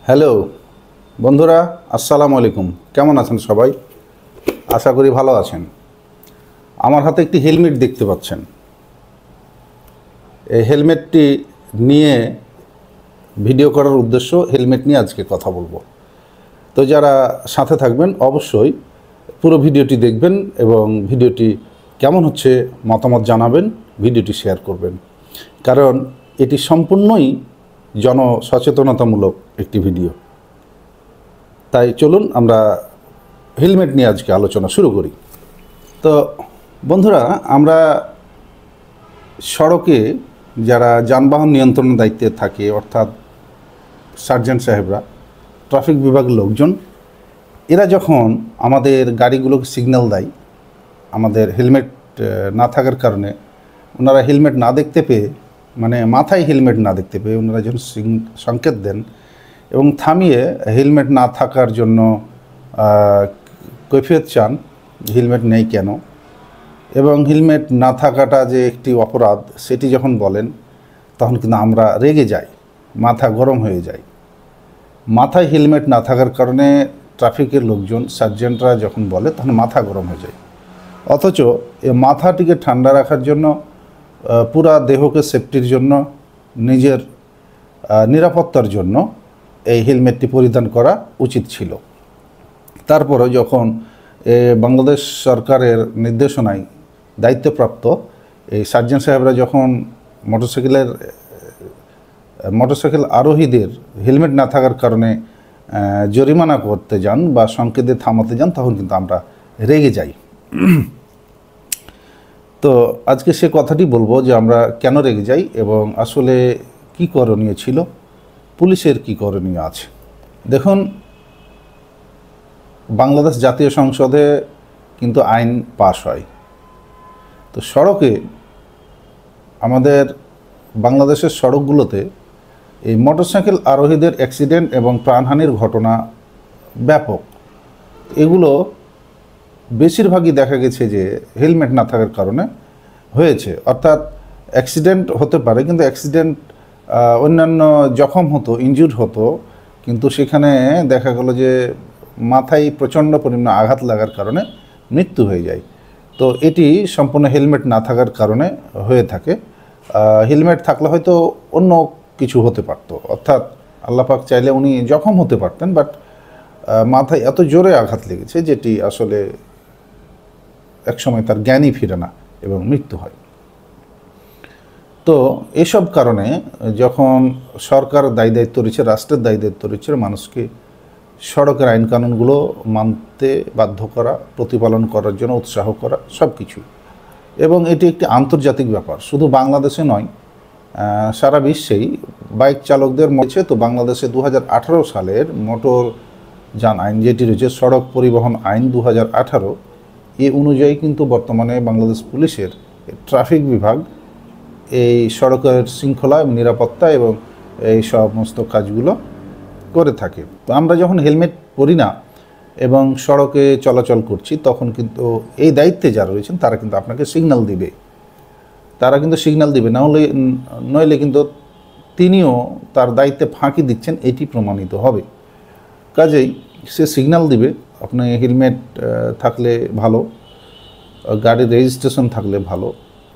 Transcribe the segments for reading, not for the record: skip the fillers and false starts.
Hello বন্ধুরা, আসসালামু আলাইকুম। কেমন আছেন সবাই? আশা করি ভালো আছেন। আমার হাতে একটি হেলমেট দেখতে পাচ্ছেন। এই হেলমেটটি নিয়ে ভিডিও করার উদ্দেশ্য, হেলমেট নিয়ে আজকে কথা বলবো। তো যারা সাথে থাকবেন অবশ্যই পুরো ভিডিওটি দেখবেন এবং ভিডিওটি কেমন হচ্ছে মতামত জানাবেন, ভিডিওটি শেয়ার করবেন, কারণ এটি সম্পূর্ণই জনসচেতনতামূলক একটি ভিডিও। তাই চলুন আমরা হেলমেট নিয়ে আজকে আলোচনা শুরু করি। তো বন্ধুরা, আমরা সড়কে যারা যানবাহন নিয়ন্ত্রণের দায়িত্বে থাকে, অর্থাৎ সার্জেন্ট সাহেবরা, ট্রাফিক বিভাগের লোকজন, এরা যখন আমাদের গাড়িগুলোকে সিগন্যাল দেয়, আমাদের হেলমেট না থাকার কারণে ওনারা হেলমেট না দেখতে পেয়ে, মানে মাথায় হেলমেট না দেখতে পেয়ে ওনারা যখন সংকেত দেন এবং থামিয়ে হেলমেট না থাকার জন্য কৈফিয়ত চান, হেলমেট নেই কেন, এবং হেলমেট না থাকাটা যে একটি অপরাধ সেটি যখন বলেন, তখন কিন্তু আমরা রেগে যাই, মাথা গরম হয়ে যায়। মাথায় হেলমেট না থাকার কারণে ট্রাফিকের লোকজন, সার্জেন্টরা যখন বলে, তখন মাথা গরম হয়ে যায়। অথচ এ মাথাটিকে ঠান্ডা রাখার জন্য, পুরা দেহকে সেফটির জন্য, নিজের নিরাপত্তার জন্য এই হেলমেটটি পরিধান করা উচিত ছিল। তারপরে যখন বাংলাদেশ সরকারের নির্দেশনায় দায়িত্বপ্রাপ্ত এই সার্জেন্ট সাহেবরা যখন মোটরসাইকেল আরোহীদের হেলমেট না থাকার কারণে জরিমানা করতে যান বা সংকেতে থামাতে যান, তখন কিন্তু আমরা রেগে যাই। তো আজকে সে কথাটি বলবো যে আমরা কেন রেগে যাই এবং আসলে কি করণীয় ছিল, পুলিশের কি করণীয় আছে। দেখুন, বাংলাদেশ জাতীয় সংসদে কিন্তু আইন পাশ হয়। তো সড়কে, আমাদের বাংলাদেশের সড়কগুলোতে এই মোটরসাইকেল আরোহীদের অ্যাক্সিডেন্ট এবং প্রাণহানির ঘটনা ব্যাপক। এগুলো বেশিরভাগই দেখা গেছে যে হেলমেট না থাকার কারণে হয়েছে। অর্থাৎ অ্যাক্সিডেন্ট হতে পারে, কিন্তু অ্যাক্সিডেন্ট অন্যান্য জখম হতো, ইনজুর্ড হতো, কিন্তু সেখানে দেখা গেল যে মাথায় প্রচণ্ড পরিমাণে আঘাত লাগার কারণে মৃত্যু হয়ে যায়। তো এটি সম্পূর্ণ হেলমেট না থাকার কারণে হয়ে থাকে। হেলমেট থাকলে হয়তো অন্য কিছু হতে পারত, অর্থাৎ আল্লাহ পাক চাইলে উনি জখম হতে পারতেন, বাট মাথায় এত জোরে আঘাত লেগেছে যেটি আসলে একসময় তার জ্ঞানই ফিরে না এবং মৃত্যু হয়। তো এসব কারণে যখন সরকার দায়িত্ব রয়েছে, রাষ্ট্রের দায়িত্ব রয়েছে মানুষকে সড়কের আইন কানুনগুলো মানতে বাধ্য করা, প্রতিপালন করার জন্য উৎসাহ করা, সব কিছু। এবং এটি একটি আন্তর্জাতিক ব্যাপার, শুধু বাংলাদেশে নয়, সারা বিশ্বেই বাইক চালকদের মধ্যে। তো বাংলাদেশে 2018 সালের মোটর যান আইন যেটি রয়েছে, সড়ক পরিবহন আইন 2018, এ অনুযায়ী কিন্তু বর্তমানে বাংলাদেশ পুলিশের ট্রাফিক বিভাগ এই সড়কের শৃঙ্খলা এবং নিরাপত্তা এবং এই সমস্ত কাজগুলো করে থাকে। তো আমরা যখন হেলমেট পরি না এবং সড়কে চলাচল করছি, তখন কিন্তু এই দায়িত্বে যারা রয়েছেন তারা কিন্তু আপনাকে সিগন্যাল দিবে, নইলে কিন্তু তিনিও তার দায়িত্বে ফাঁকি দিচ্ছেন, এটি প্রমাণিত হবে। কাজেই সে সিগন্যাল দিবে। আপনি হেলমেট থাকলে ভালো, গাড়ির রেজিস্ট্রেশন থাকলে ভালো,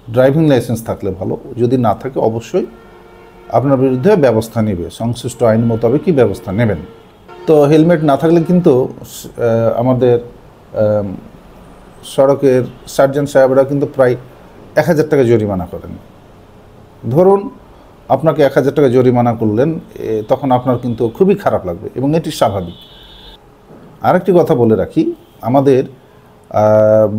ড্রাইভিং লাইসেন্স থাকলে ভালো, যদি না থাকে অবশ্যই আপনার বিরুদ্ধে ব্যবস্থা নেবে, সংশ্লিষ্ট আইন মোতাবেকই ব্যবস্থা নেবেন। তো হেলমেট না থাকলে কিন্তু আমাদের সড়কের সার্জেন্ট সাহেবরা কিন্তু প্রায় 1000 টাকা জরিমানা করেন। ধরুন আপনাকে 1000 টাকা জরিমানা করলেন, তখন আপনার কিন্তু খুবই খারাপ লাগবে এবং এটি স্বাভাবিক। আরেকটি কথা বলে রাখি, আমাদের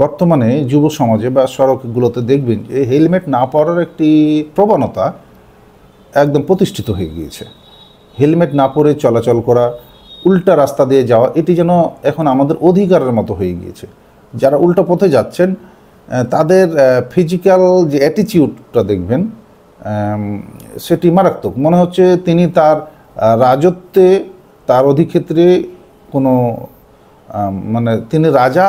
বর্তমানে যুব সমাজে বা সড়কগুলোতে দেখবেন যে হেলমেট না পরার একটি প্রবণতা একদম প্রতিষ্ঠিত হয়ে গিয়েছে। হেলমেট না পরে চলাচল করা, উল্টা রাস্তা দিয়ে যাওয়া, এটি যেন এখন আমাদের অধিকারের মতো হয়ে গিয়েছে। যারা উল্টা পথে যাচ্ছেন তাদের ফিজিক্যাল যে অ্যাটিটিউডটা দেখবেন, সেটি মারাত্মক। মনে হচ্ছে তিনি তার রাজত্বে, তার অধিক্ষেত্রে কোনো মানে তিনি রাজা,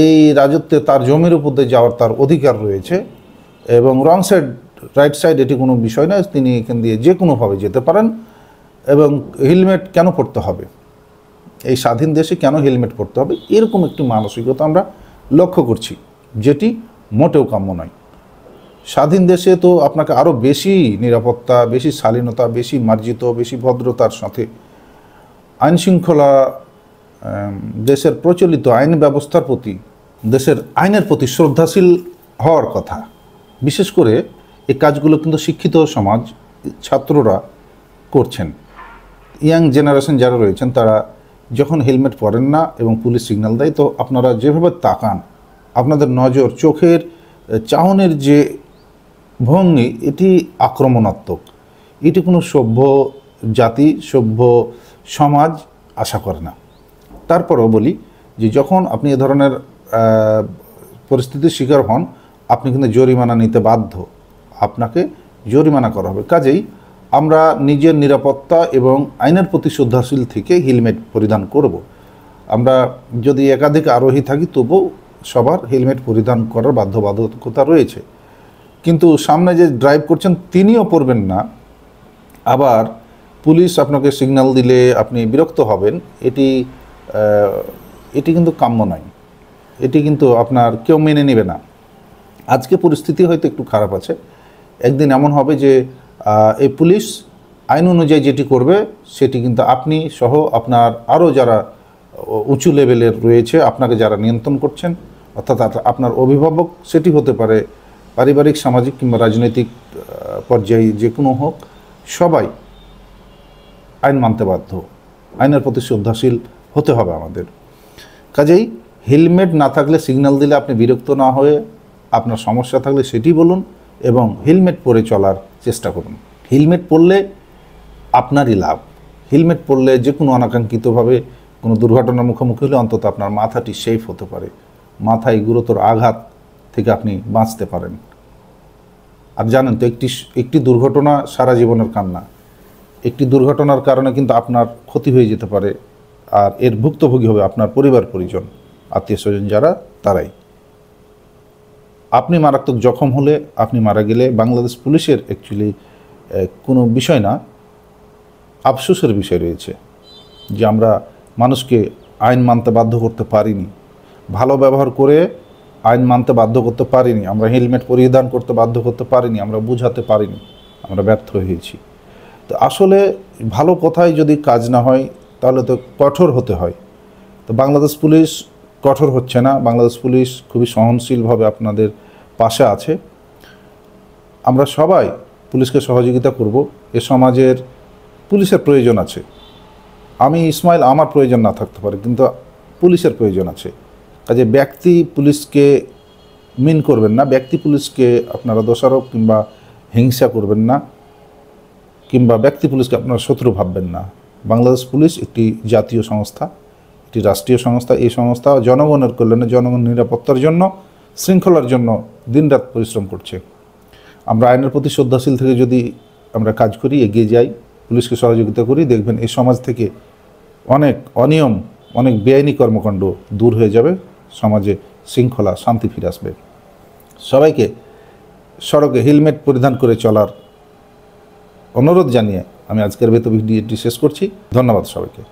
এই রাজত্বে তার জমির উপর দিয়ে যাওয়ার তার অধিকার রয়েছে এবং রং সাইড রাইট সাইড এটি কোনো বিষয় নয়, তিনি এখান দিয়ে যে কোনোভাবে যেতে পারেন এবং হেলমেট কেন পরতে হবে, এই স্বাধীন দেশে কেন হেলমেট পরতে হবে, এরকম একটি মানসিকতা আমরা লক্ষ্য করছি, যেটি মোটেও কাম্য নয়। স্বাধীন দেশে তো আপনাকে আরও বেশি নিরাপত্তা, বেশি শালীনতা, বেশি মার্জিত, বেশি ভদ্রতার সাথে আইনশৃঙ্খলা, দেশের প্রচলিত আইন ব্যবস্থার প্রতি, দেশের আইনের প্রতি শ্রদ্ধাশীল হওয়ার কথা। বিশেষ করে এই কাজগুলো কিন্তু শিক্ষিত সমাজ, ছাত্ররা করছেন। ইয়াং জেনারেশন যারা রয়েছেন তারা যখন হেলমেট পরেন না এবং পুলিশ সিগন্যাল দেয়, তো আপনারা যেভাবে তাকান, আপনাদের নজর, চোখের চাহনের যে ভঙ্গি, এটি আক্রমণাত্মক। এটি কোনো সভ্য জাতি, সভ্য সমাজ আশা করে না। তারপরও বলি যে যখন আপনি এ ধরনের পরিস্থিতির শিকার হন, আপনি কিন্তু জরিমানা নিতে বাধ্য, আপনাকে জরিমানা করা হবে। কাজেই আমরা নিজের নিরাপত্তা এবং আইনের প্রতি শ্রদ্ধাশীল থেকে হেলমেট পরিধান করব। আমরা যদি একাধিক আরোহী থাকি তবুও সবার হেলমেট পরিধান করার বাধ্যবাধকতা রয়েছে। কিন্তু সামনে যে ড্রাইভ করছেন তিনিও পরবেন না, আবার পুলিশ আপনাকে সিগন্যাল দিলে আপনি বিরক্ত হবেন, এটি কিন্তু কাম্য নয়। এটি কিন্তু আপনার কেউ মেনে নেবে না। আজকে পরিস্থিতি হয়তো একটু খারাপ আছে, একদিন এমন হবে যে এই পুলিশ আইন অনুযায়ী যেটি করবে সেটি কিন্তু আপনি সহ আপনার আরও যারা উঁচু লেভেলের রয়েছে, আপনাকে যারা নিয়ন্ত্রণ করছেন, অর্থাৎ আপনার অভিভাবক, সেটি হতে পারে পারিবারিক, সামাজিক কিংবা রাজনৈতিক পর্যায়ে যে কোনো হোক, সবাই আইন মানতে বাধ্য। আইনের প্রতি শ্রদ্ধাশীল হতে হবে আমাদের। কাজেই হেলমেট না থাকলে সিগন্যাল দিলে আপনি বিরক্ত না হয়ে আপনার সমস্যা থাকলে সেটি বলুন এবং হেলমেট পরে চলার চেষ্টা করুন। হেলমেট পরলে আপনারই লাভ। হেলমেট পরলে যে কোনো অনাকাঙ্ক্ষিতভাবে কোনো দুর্ঘটনার মুখোমুখি হলে অন্তত আপনার মাথাটি সেফ হতে পারে, মাথায় গুরুতর আঘাত থেকে আপনি বাঁচতে পারেন। আর জানেন তো, একটি দুর্ঘটনা সারা জীবনের কান্না। একটি দুর্ঘটনার কারণে কিন্তু আপনার ক্ষতি হয়ে যেতে পারে, আর এর ভুক্তভোগী হবে আপনার পরিবার পরিজন, আত্মীয় স্বজন যারা, তারাই। আপনি মারাত্মক জখম হলে, আপনি মারা গেলে বাংলাদেশ পুলিশের অ্যাকচুয়ালি কোনো বিষয় না, আফসোসের বিষয় রয়েছে যে আমরা মানুষকে আইন মানতে বাধ্য করতে পারিনি, ভালো ব্যবহার করে আইন মানতে বাধ্য করতে পারিনি, আমরা হেলমেট পরিধান করতে বাধ্য করতে পারিনি, আমরা বুঝাতে পারিনি, আমরা ব্যর্থ হয়েছি। তো আসলে ভালো কথায় যদি কাজ না হয় তাহলে তো কঠোর হতে হয়। তো বাংলাদেশ পুলিশ কঠোর হচ্ছে না, বাংলাদেশ পুলিশ খুবই সহনশীলভাবে আপনাদের পাশে আছে। আমরা সবাই পুলিশকে সহযোগিতা করব। এ সমাজের পুলিশের প্রয়োজন আছে। আমি ইসমাইল, আমার প্রয়োজন না থাকতে পারে, কিন্তু পুলিশের প্রয়োজন আছে। কাজে ব্যক্তি পুলিশকে মিন করবেন না, ব্যক্তি পুলিশকে আপনারা দোষারোপ কিংবা হিংসা করবেন না, কিংবা ব্যক্তি পুলিশকে আপনারা শত্রু ভাববেন না। বাংলাদেশ পুলিশ একটি জাতীয় সংস্থা, একটি রাষ্ট্রীয় সংস্থা। এই সংস্থা জনগণের কল্যাণে, জনগণ নিরাপত্তার জন্য, শৃঙ্খলার জন্য দিনরাত পরিশ্রম করছে। আমরা আইনের প্রতি শ্রদ্ধাশীল থেকে যদি আমরা কাজ করি, এগিয়ে যাই, পুলিশকে সহযোগিতা করি, দেখবেন এই সমাজ থেকে অনেক অনিয়ম, অনেক বেআইনি কর্মকাণ্ড দূর হয়ে যাবে, সমাজে শৃঙ্খলা, শান্তি ফিরে আসবে। সবাইকে সড়কে হেলমেট পরিধান করে চলার অনুরোধ জানিয়ে আমি আজকের ভিডিওটি শেষ করছি। ধন্যবাদ সবাইকে।